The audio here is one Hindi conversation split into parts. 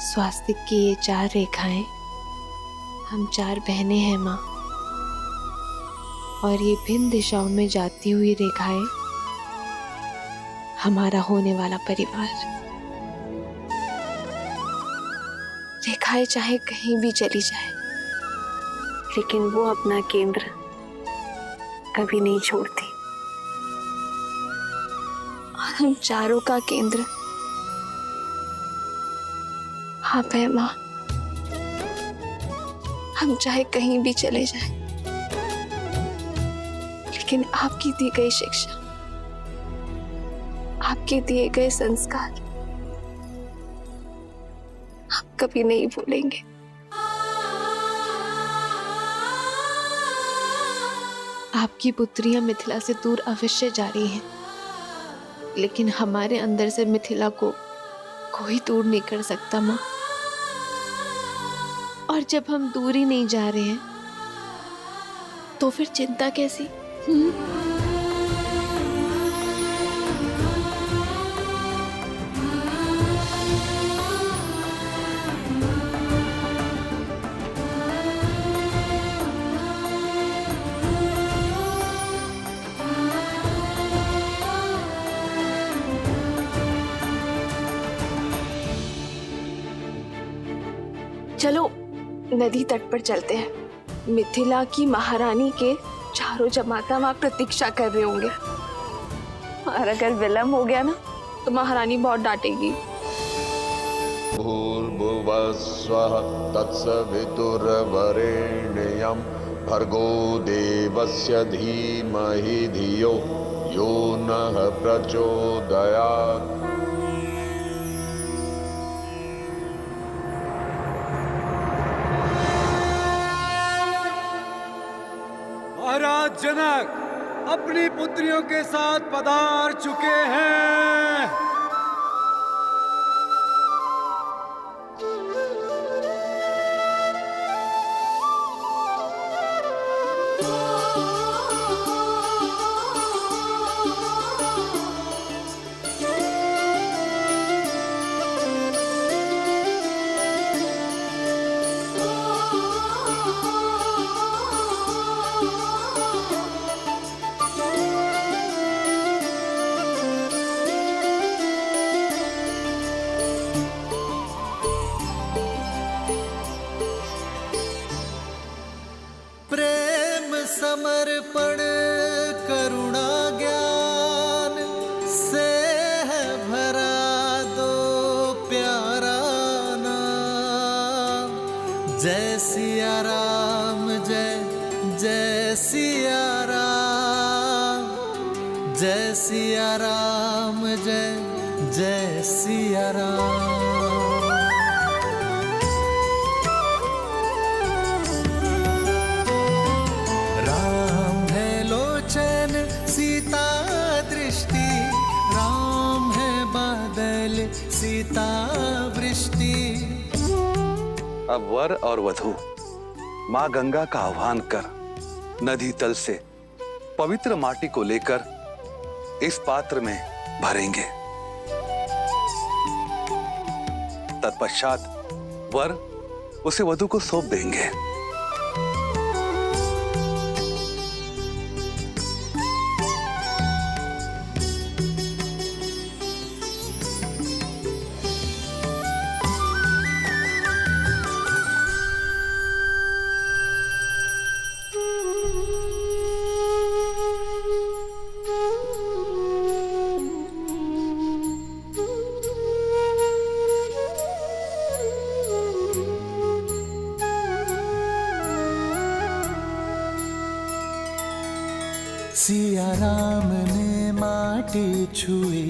स्वास्तिक की ये 4 रेखाएं, हम 4 बहनें हैं माँ। और ये भिन्न दिशाओं में जाती हुई रेखाएं हमारा होने वाला परिवार। रेखाएं चाहे कहीं भी चली जाए, लेकिन वो अपना केंद्र कभी नहीं छोड़ती। और हम चारों का केंद्र आप है माँ। हम चाहे कहीं भी चले जाएं, लेकिन आपकी दी गई शिक्षा, आपके दिए गए संस्कार हम कभी नहीं भूलेंगे। आपकी पुत्रियां मिथिला से दूर अवश्य जा रही हैं, लेकिन हमारे अंदर से मिथिला को कोई दूर नहीं कर सकता माँ। और जब हम दूर ही नहीं जा रहे हैं, तो फिर चिंता कैसी? चलो नदी तट पर चलते हैं। मिथिला की महारानी के चारों जमाता वहां प्रतीक्षा कर रहे होंगे, और अगर विलंब हो गया ना तो महारानी बहुत डांटेगी। भूर्भुवस्वः तत्सवितुर्वरेण्यं भर्गो देवस्य धीमहि धियो यो नः प्रचोदयात्। महाराज जनक अपनी पुत्रियों के साथ पधार चुके हैं। समर्पण करुणा ज्ञान से है भरा दो प्यारा नाम। जय सिया राम, जय जय सिया राम, जय सिया राम, जय जय सिया राम। सीता दृष्टि, राम है बादल, सीता वृष्टि। अब वर और वधू माँ गंगा का आह्वान कर नदी तल से पवित्र माटी को लेकर इस पात्र में भरेंगे। तत्पश्चात वर उसे वधू को सौंप देंगे। सिया राम ने माटी छुई,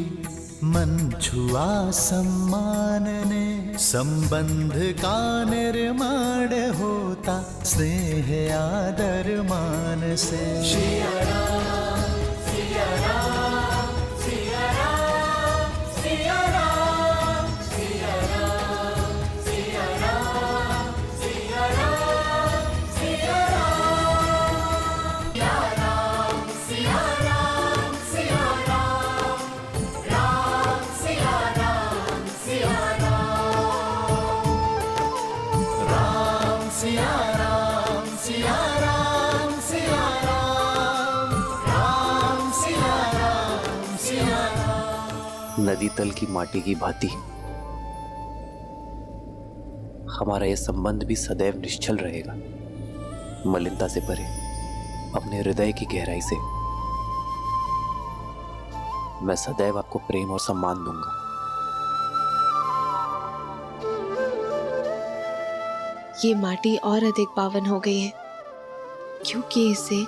मन छुआ सम्मान ने। संबंध का निर्माण होता स्नेह आदर मान से। सिया राम, सिया राम, सिया राम, सिया राम, सिया राम, सिया राम, सिया राम, सिया राम। नदी तल की माटी की भांति हमारा यह संबंध भी सदैव निश्चल रहेगा, मलिनता से परे, अपने हृदय की गहराई से। मैं सदैव आपको प्रेम और सम्मान दूंगा। ये माटी और अधिक पावन हो गई है क्योंकि इसे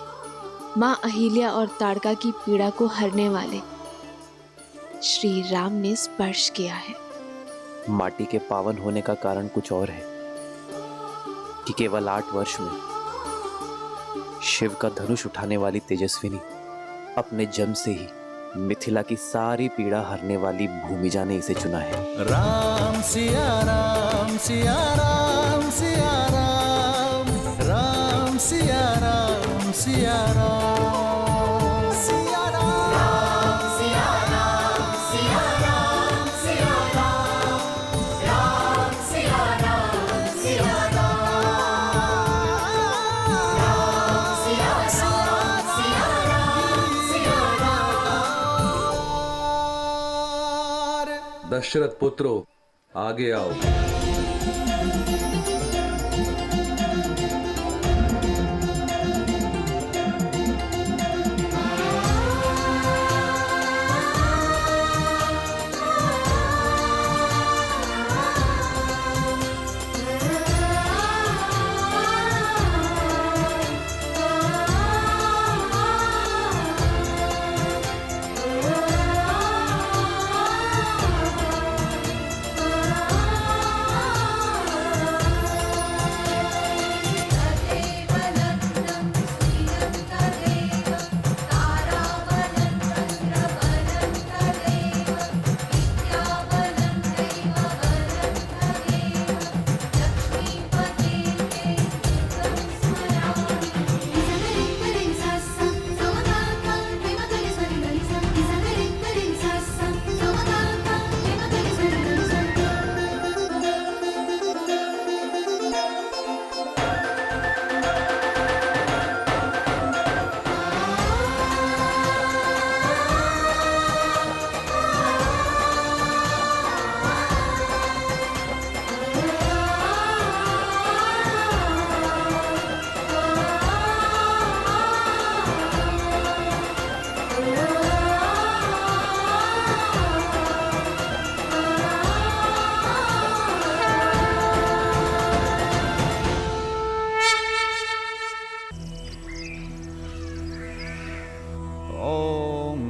माँ अहिल्या और ताड़का की पीड़ा को हरने वाले श्री राम ने स्पर्श किया है। माटी के पावन होने का कारण कुछ और है कि केवल 8 वर्ष में शिव का धनुष उठाने वाली तेजस्विनी अपने जन्म से ही मिथिला की सारी पीड़ा हरने वाली भूमिजा ने इसे चुना है। राम सिया राम सिया राम सिया राम, राम सिया राम सिया राम, सिया राम सिया राम सिया राम, सिया राम सिया राम सिया राम, सिया राम सिया राम। दशरथ पुत्रो, आगे आओ।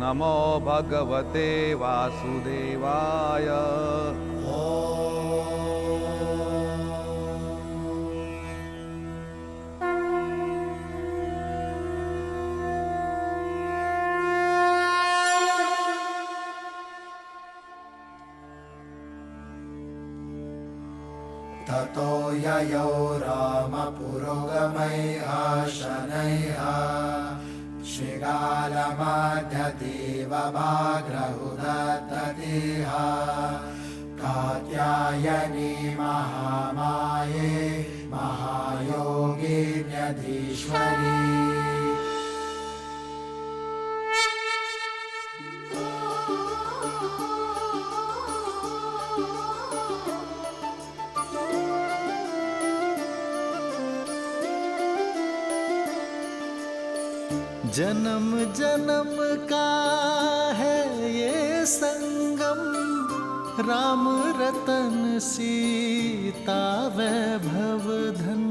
नमो भगवते वासुदेवाय। ततो ययो रामपुरोगमैः शनैः शृगालमध्यदेवभाग्रहुदत्ततिः कात्यायनी महामाये महायोगिन्यधीश्वरी। जन्म जन्म का है ये संगम, राम रतन सीता वैभव धन।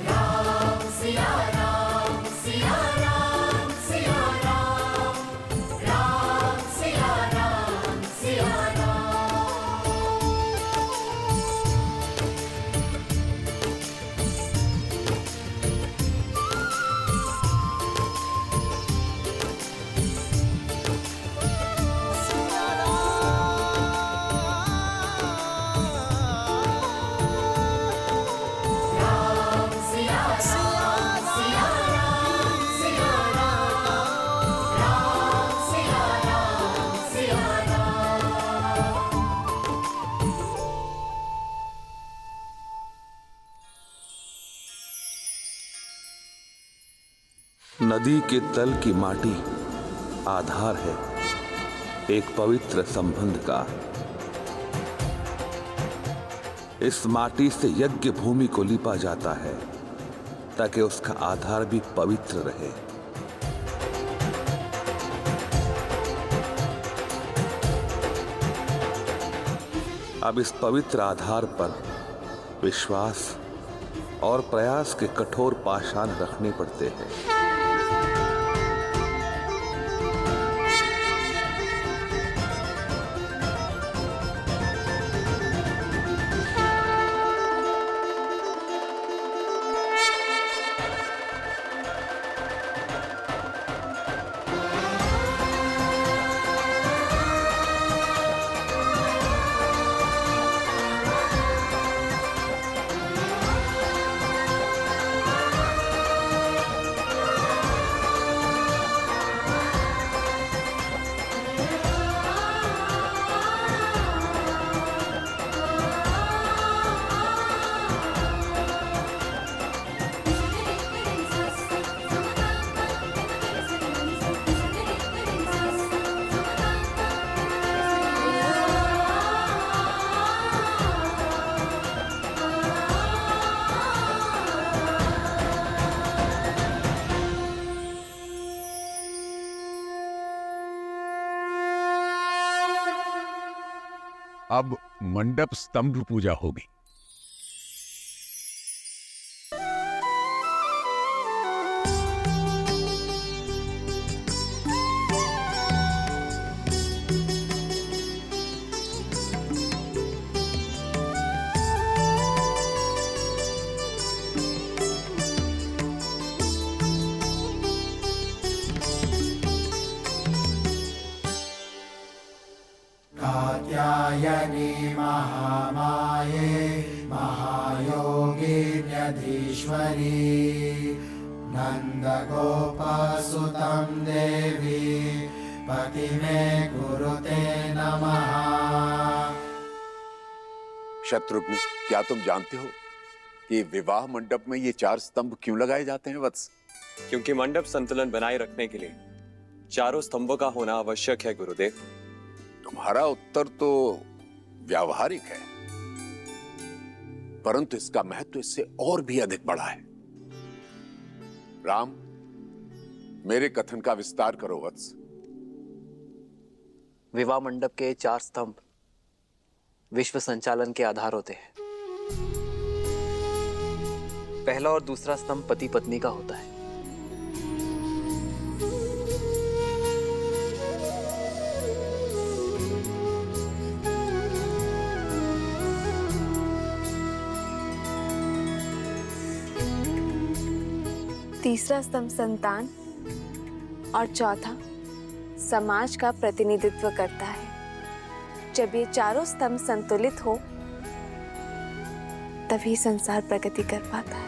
राम सिया राम सिया राम सिया राम, राम सिया राम सिया नदी के तल की माटी आधार है एक पवित्र संबंध का। इस माटी से यज्ञ भूमि को लीपा जाता है ताकि उसका आधार भी पवित्र रहे। अब इस पवित्र आधार पर विश्वास और प्रयास के कठोर पाषाण रखने पड़ते हैं। अब मंडप स्तंभ पूजा होगी। कात्यायनी महामाये महायोगिन्यधीश्वरी नन्दगोपसुतं देवी पति मे कुरुते नमः। शत्रुघ्न, क्या तुम जानते हो कि विवाह मंडप में ये 4 स्तंभ क्यों लगाए जाते हैं वत्स? क्योंकि मंडप संतुलन बनाए रखने के लिए चारों स्तंभों का होना आवश्यक है गुरुदेव। तुम्हारा उत्तर तो व्यावहारिक है, परंतु इसका महत्व इससे और भी अधिक बड़ा है। राम, मेरे कथन का विस्तार करो वत्स। विवाह मंडप के 4 स्तंभ विश्व संचालन के आधार होते हैं। पहला और दूसरा स्तंभ पति पत्नी का होता है। तीसरा स्तंभ संतान और चौथा समाज का प्रतिनिधित्व करता है। जब ये चारों स्तंभ संतुलित हो तभी संसार प्रगति कर पाता है।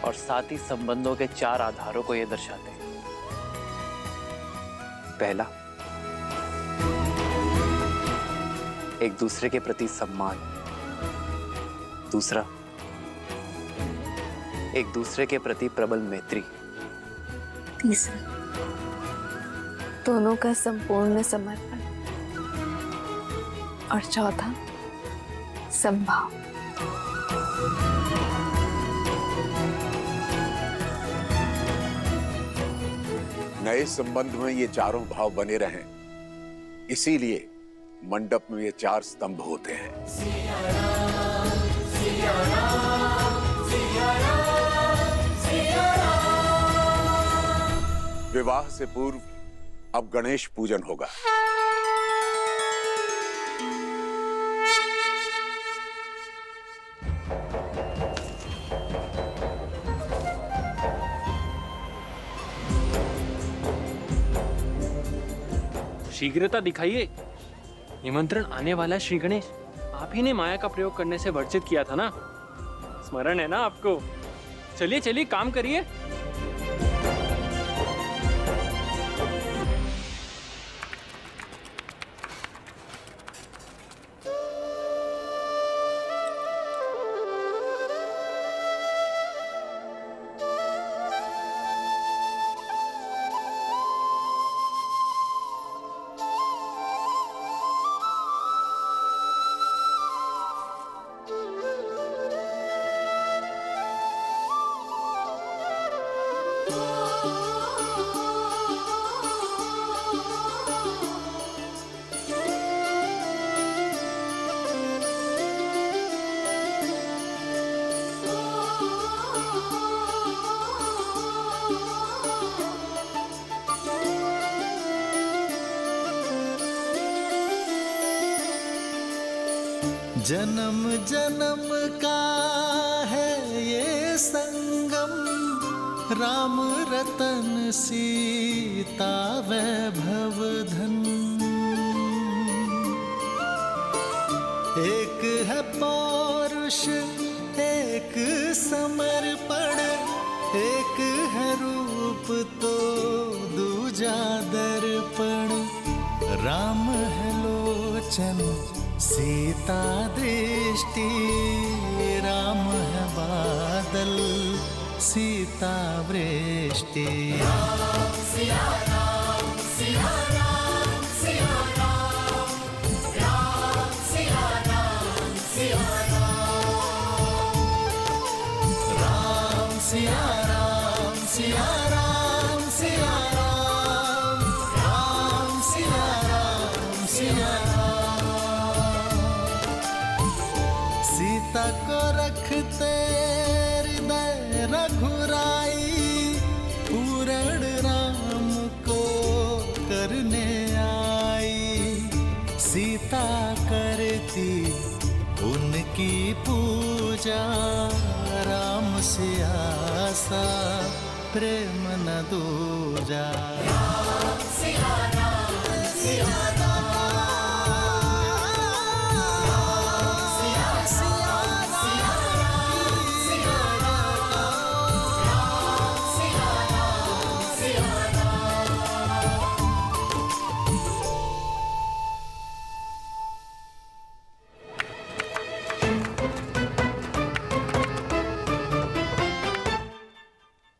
और साथ ही संबंधों के 4 आधारों को ये दर्शाते हैं। पहला, एक दूसरे के प्रति सम्मान। दूसरा, एक दूसरे के प्रति प्रबल मैत्री। तीसरा, दोनों का संपूर्ण समर्पण। और चौथा, संभाव। नए संबंध में ये चारों भाव बने रहें, इसीलिए मंडप में ये 4 स्तंभ होते हैं। विवाह से पूर्व अब गणेश पूजन होगा। शीघ्रता दिखाइए, निमंत्रण आने वाला श्री गणेश, आप ही ने माया का प्रयोग करने से वर्जित किया था ना, स्मरण है ना आपको? चलिए चलिए काम करिए। जन्म जन्म का है ये संगम, राम रतन सीता वैभव धन। एक है पौरुष एक समर्पण, एक है रूप तो दूजा दर्पण। राम है लोचन सीता दृष्टि, राम है बादल सीता वृष्टि। राम सिया राम सिया राम सिया राम, राम सिया राम सिया राम, राम सिया राम सिया राम सिया राम, राम सिया राम सिया राम। सीता को रखते हृदय रघुराई, पूर्ण राम को करने आई। सीता करती उनकी पूजा, राम से आसा प्रेम न दूजा। राम सिया राम सिया राम,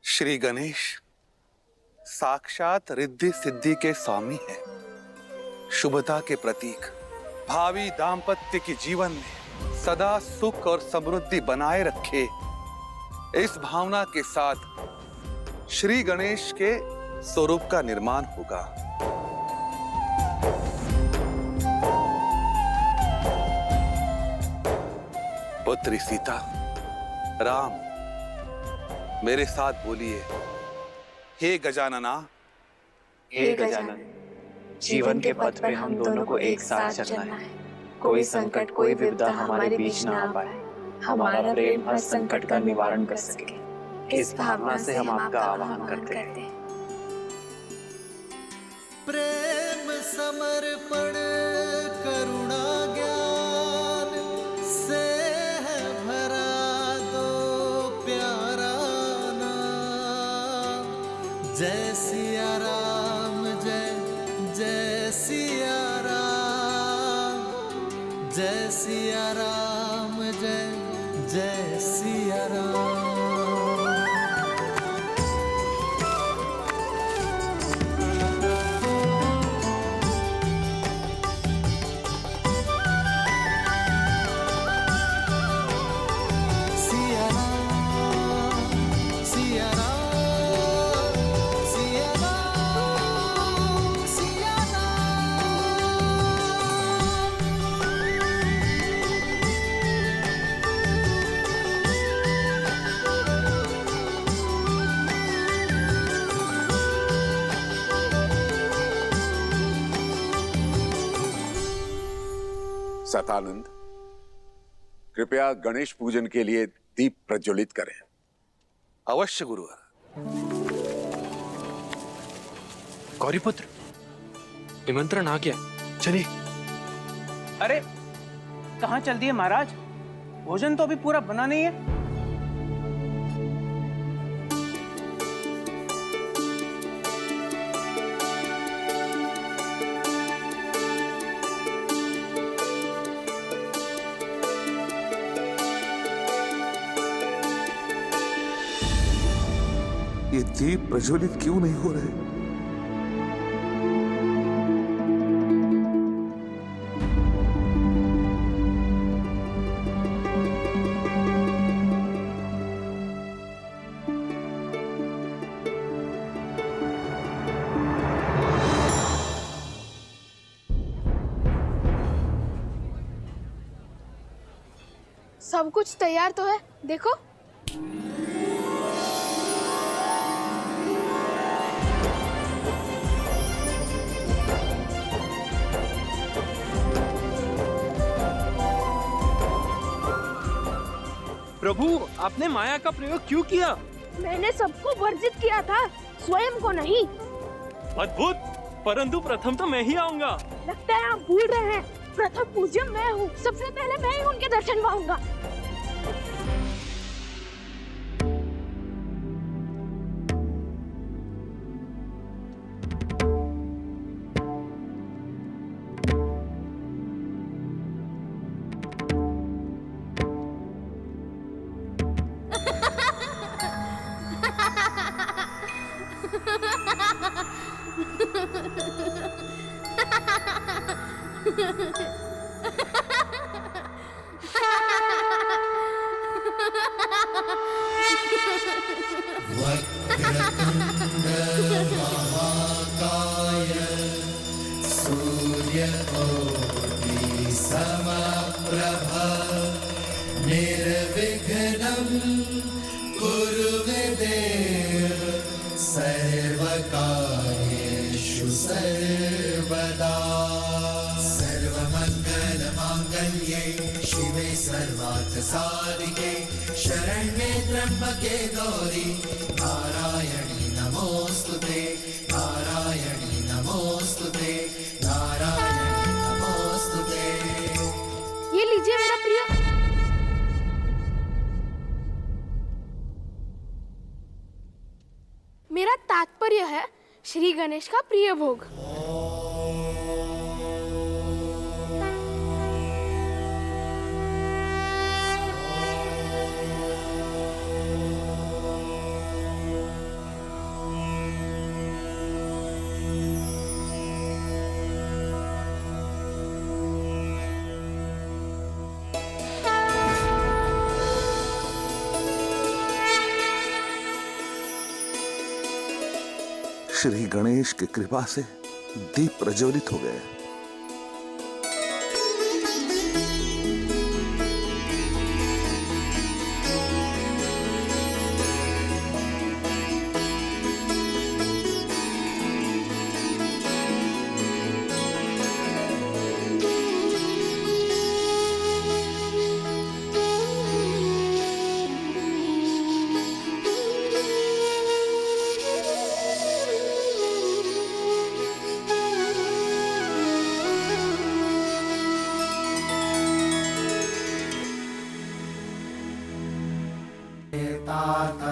श्री गणेश साक्षात रिद्धि सिद्धि के स्वामी हैं, शुभता के प्रतीक। भावी दाम्पत्य के जीवन में सदा सुख और समृद्धि बनाए रखे, इस भावना के साथ श्री गणेश के स्वरूप का निर्माण होगा। पुत्री सीता, राम मेरे साथ बोलिए, हे गजानना। हे गजानन, जीवन के पथ पर हम दोनों को एक साथ चलना है। कोई संकट कोई विपदा हमारे बीच ना आ पाए, हमारा प्रेम हर संकट का निवारण कर सके, इस भावना से हम आपका आह्वान करते हैं। प्रेम समर्पण करुणा ज्ञान से है भरा दो प्यारा नाम। जय सिया राम जय जय सिया राम, जय सिया राम जय जय सिया राम। सतानंद, कृपया गणेश पूजन के लिए दीप प्रज्वलित करें। अवश्य गुरुवर। गौरीपुत्र, निमंत्रण आ गया, चलिए। अरे कहाँ चल दिए महाराज? भोजन तो अभी पूरा बना नहीं है। ये दीप प्रज्वलित क्यों नहीं हो रहे? सब कुछ तैयार तो है, देखो। प्रभु, आपने माया का प्रयोग क्यों किया? मैंने सबको वर्जित किया था, स्वयं को नहीं। अद्भुत, परंतु प्रथम तो मैं ही आऊंगा। लगता है आप भूल रहे हैं, प्रथम पूज्य मैं हूँ। सबसे पहले मैं ही उनके दर्शन पाऊंगा। वक्रतुंड महाकाय सूर्यकोटि समप्रभ निर्विघ्नं कुरु मे देव सर्वकार्येषु सर्वदा। सर्वमंगलमांगल्ये शिवे सर्वार्थसाधिके शरण्ये त्र्यंबके गौरी नारायणी नमोस्तुते, नारायणी नमोस्तुते, नारायणी नमोस्तुते। ये लीजिए मेरा प्रिय। मेरा तात्पर्य है श्री गणेश का प्रिय भोग। श्री गणेश की कृपा से दीप प्रज्वलित हो गए।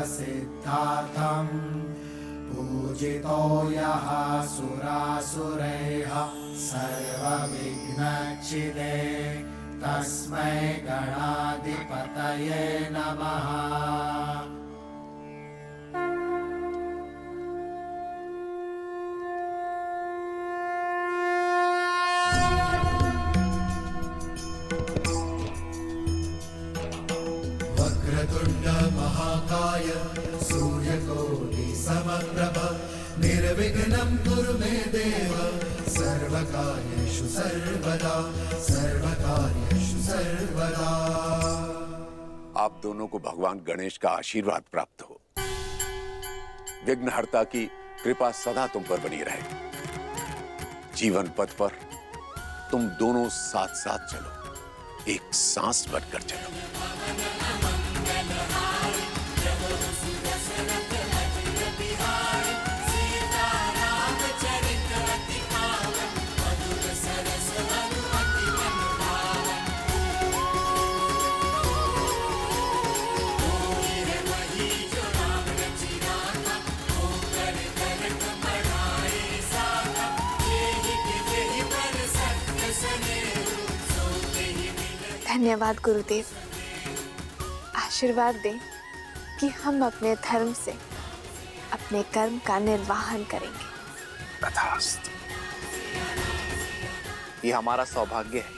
सिद्धार्थं पूजितो यः सुरासुरैः सर्वविघ्नच्छिदे तस्मै गणाधिपतये नमः। वक्रतुंड महाकाय सूर्यकोटि समप्रभ निर्विघ्नं कुरु मे देव सर्वकार्येषु सर्वदा, सर्वकार्येषु सर्वदा। आप दोनों को भगवान गणेश का आशीर्वाद प्राप्त हो। विघ्नहर्ता की कृपा सदा तुम पर बनी रहे। जीवन पथ पर तुम दोनों साथ साथ चलो, एक सांस बढ़कर चलो। धन्यवाद गुरुदेव। आशीर्वाद दें कि हम अपने धर्म से अपने कर्म का निर्वाहन करेंगे। तथास्तु। ये हमारा सौभाग्य है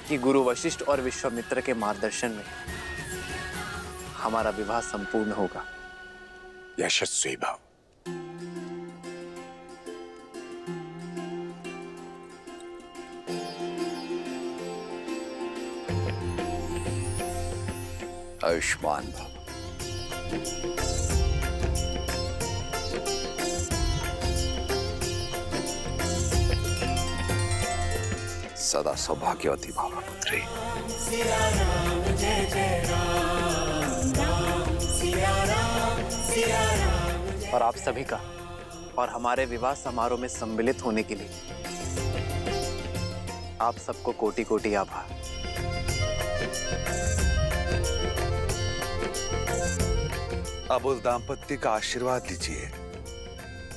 कि गुरु वशिष्ठ और विश्वामित्र के मार्गदर्शन में हमारा विवाह संपूर्ण होगा। यशस्वी भव। आयुष्मान भव। सदा सौभाग्यवती भव पुत्री। सिया राम जय जय राम, राम सिया राम, सिया राम। और आप सभी का और हमारे विवाह समारोह में सम्मिलित होने के लिए आप सबको कोटि कोटि आभार। अब उस दाम्पत्य का आशीर्वाद लीजिए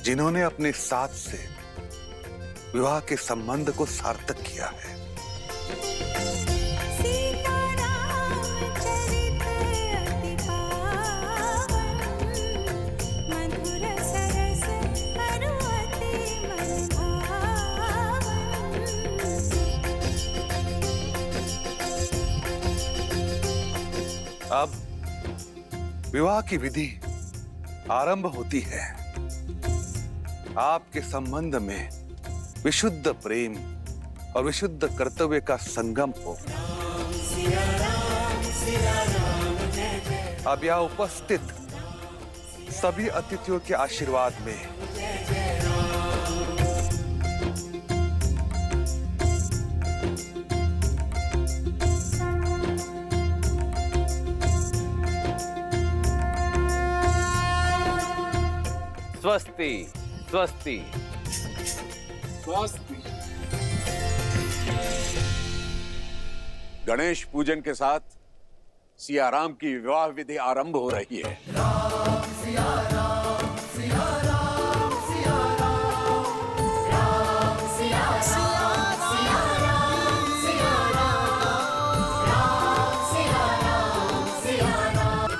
जिन्होंने अपने साथ से विवाह के संबंध को सार्थक किया है। अब विवाह की विधि आरंभ होती है। आपके संबंध में विशुद्ध प्रेम और विशुद्ध कर्तव्य का संगम हो। अब यहाँ उपस्थित सभी अतिथियों के आशीर्वाद में स्वस्ति स्वस्ति। गणेश पूजन के साथ सियाराम की विवाह विधि आरंभ हो रही है। राम सिया राम, सिया राम, सिया राम, राम सिया राम, सिया राम, सिया राम, राम सिया राम, सिया राम।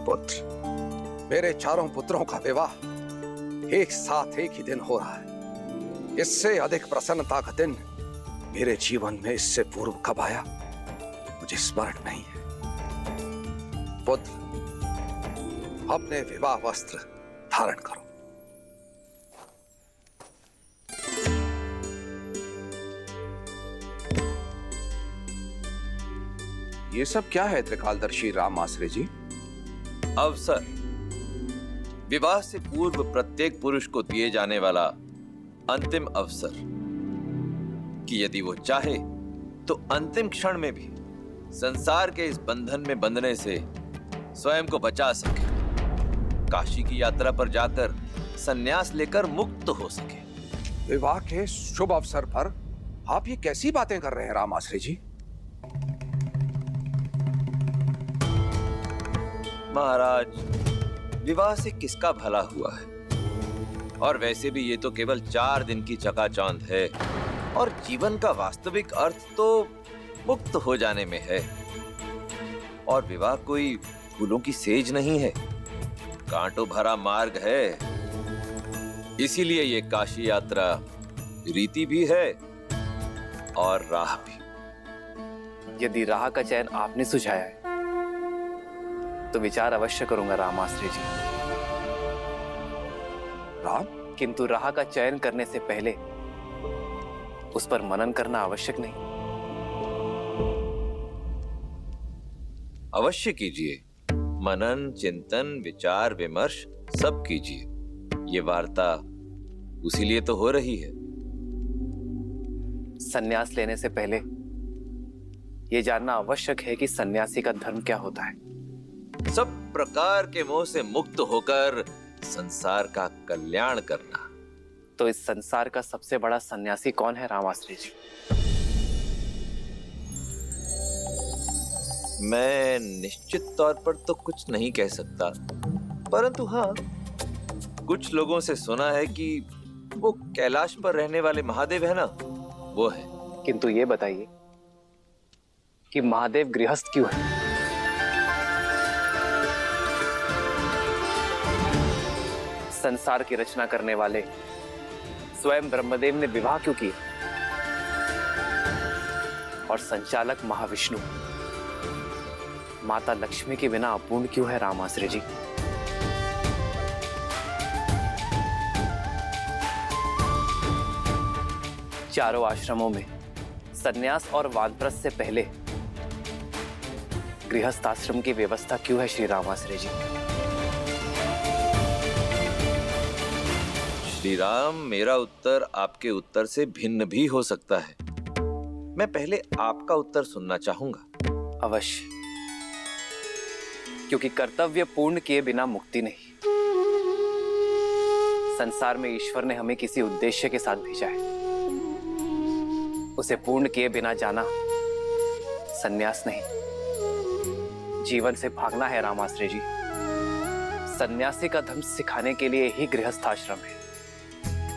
पुत्र, मेरे चारों पुत्रों का विवाह एक साथ एक ही दिन हो रहा है। इससे अधिक प्रसन्नता का दिन मेरे जीवन में इससे पूर्व कब आया मुझे स्मरण नहीं है। पुत्र, अपने विवाह वस्त्र धारण करो। ये सब क्या है त्रिकालदर्शी राम आश्रय जी? अवसर, विवाह से पूर्व प्रत्येक पुरुष को दिए जाने वाला अंतिम अवसर कि यदि वो चाहे तो अंतिम क्षण में भी संसार के इस बंधन में बंधने से स्वयं को बचा सके, काशी की यात्रा पर जाकर संन्यास लेकर मुक्त हो सके। विवाह के शुभ अवसर पर आप ये कैसी बातें कर रहे हैं राम आश्रय जी? महाराज, विवाह से किसका भला हुआ है? और वैसे भी ये तो केवल 4 दिन की चकाचौंध है और जीवन का वास्तविक अर्थ तो मुक्त हो जाने में है। और विवाह कोई फूलों की सेज नहीं है, कांटों भरा मार्ग है। इसीलिए ये काशी यात्रा रीति भी है और राह भी। यदि राह का चयन आपने सुझाया है तो विचार अवश्य करूंगा राम आश्रय जी। राम? किंतु राह का चयन करने से पहले उस पर मनन करना आवश्यक नहीं? अवश्य कीजिए, मनन, चिंतन, विचार विमर्श सब कीजिए। ये वार्ता उसी लिए तो हो रही है। संन्यास लेने से पहले यह जानना आवश्यक है कि सन्यासी का धर्म क्या होता है। सब प्रकार के मोह से मुक्त होकर संसार का कल्याण करना। तो इस संसार का सबसे बड़ा सन्यासी कौन है राम आश्रय जी? मैं निश्चित तौर पर तो कुछ नहीं कह सकता, परंतु हाँ, कुछ लोगों से सुना है कि वो कैलाश पर रहने वाले महादेव है ना, वो है। किंतु ये बताइए कि महादेव गृहस्थ क्यों है? संसार की रचना करने वाले स्वयं ब्रह्मदेव ने विवाह क्यों किया? और संचालक महाविष्णु माता लक्ष्मी के बिना अपूर्ण क्यों है राम आश्रय जी? चारों आश्रमों में सन्यास और वानप्रस्थ से पहले गृहस्थ आश्रम की व्यवस्था क्यों है श्री राम आश्रय जी? श्री राम, मेरा उत्तर आपके उत्तर से भिन्न भी हो सकता है। मैं पहले आपका उत्तर सुनना चाहूंगा। अवश्य, क्योंकि कर्तव्य पूर्ण किए बिना मुक्ति नहीं। संसार में ईश्वर ने हमें किसी उद्देश्य के साथ भेजा है, उसे पूर्ण किए बिना जाना सन्यास नहीं, जीवन से भागना है राम आश्रय जी। सन्यासी का धर्म सिखाने के लिए ही गृहस्थ आश्रम है,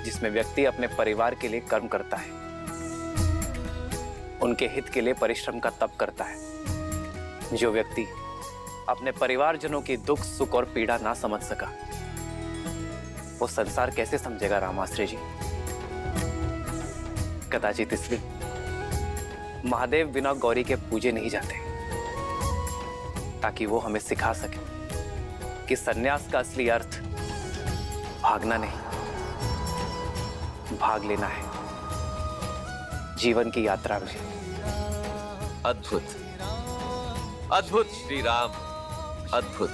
जिसमें व्यक्ति अपने परिवार के लिए कर्म करता है, उनके हित के लिए परिश्रम का तप करता है। जो व्यक्ति अपने परिवारजनों की दुख, सुख और पीड़ा ना समझ सका, वो संसार कैसे समझेगा राम आश्रय जी? कदाचित इसलिए महादेव बिना गौरी के पूजे नहीं जाते, ताकि वो हमें सिखा सके कि सन्यास का असली अर्थ भागना नहीं, भाग लेना है जीवन की यात्रा में। अद्भुत, अद्भुत श्री राम, अद्भुत।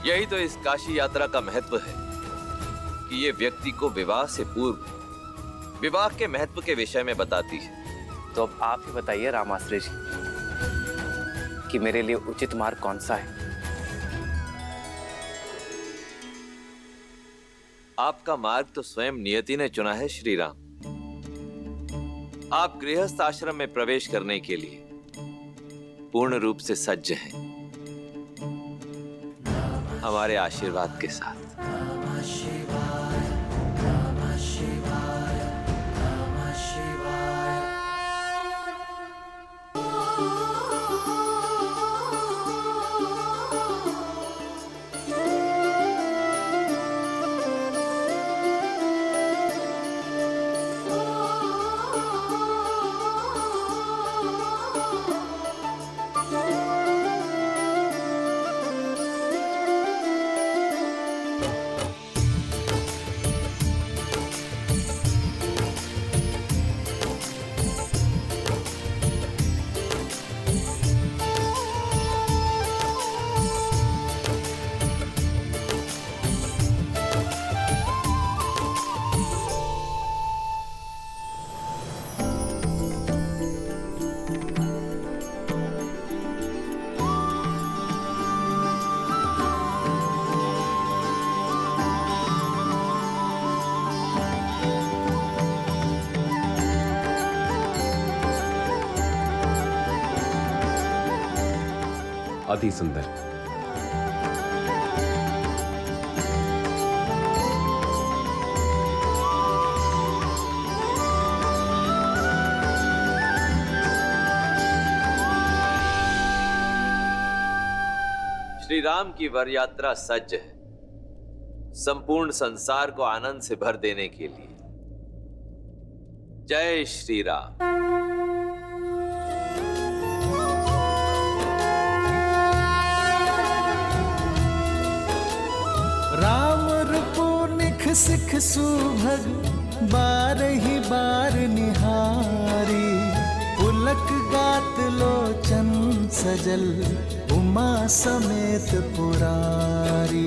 यही तो इस काशी यात्रा का महत्व है कि ये व्यक्ति को विवाह से पूर्व विवाह के महत्व के विषय में बताती है। तो अब आप ही बताइए राम आश्रय जी कि मेरे लिए उचित मार्ग कौन सा है? आपका मार्ग तो स्वयं नियति ने चुना है श्री राम। आप गृहस्थ आश्रम में प्रवेश करने के लिए पूर्ण रूप से सज्ज हैं, हमारे आशीर्वाद के साथ। नमः शिवाय, नमः शिवाय, नमः शिवाय, बहुत ही सुंदर। श्री राम की वर यात्रा सज्ज है संपूर्ण संसार को आनंद से भर देने के लिए। जय श्री राम। राम रूपो निख सिख सुभग बारही बार निहारी, पुलक गात लोचन सजल उमा समेत पुरारी।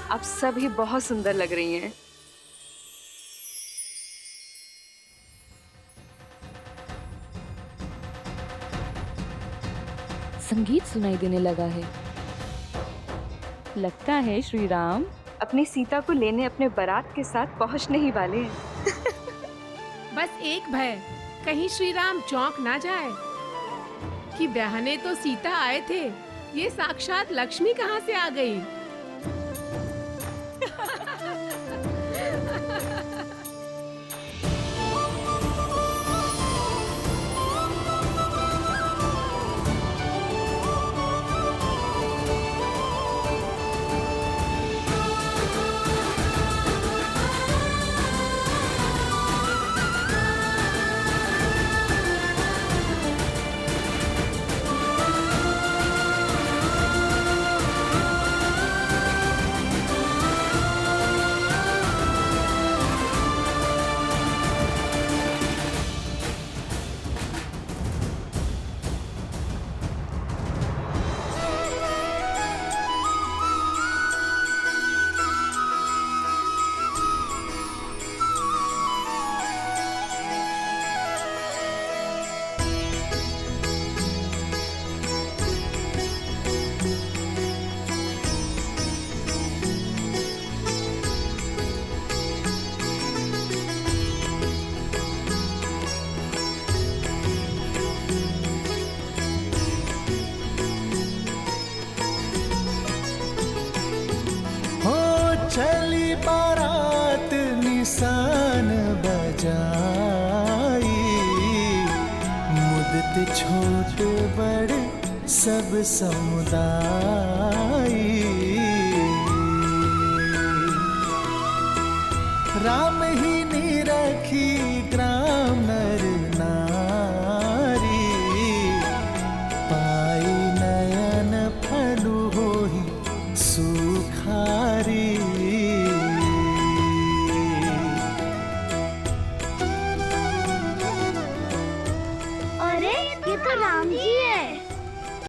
आप सभी बहुत सुंदर लग रही हैं। संगीत सुनाई देने लगा है। लगता है श्री राम अपनी सीता को लेने अपने बारात के साथ पहुंचने ही वाले हैं। बस एक भय, कहीं श्री राम चौंक ना जाए कि ब्याहने तो सीता आए थे, ये साक्षात लक्ष्मी कहाँ से आ गई। चली बारात निशान बजाई, मुदत छोट बड़ सब समुदाय। राम ही निरखी ग्राम नर नारी, पाई नयन फलु होहि सुखारी। अरे ये तो राम जी है।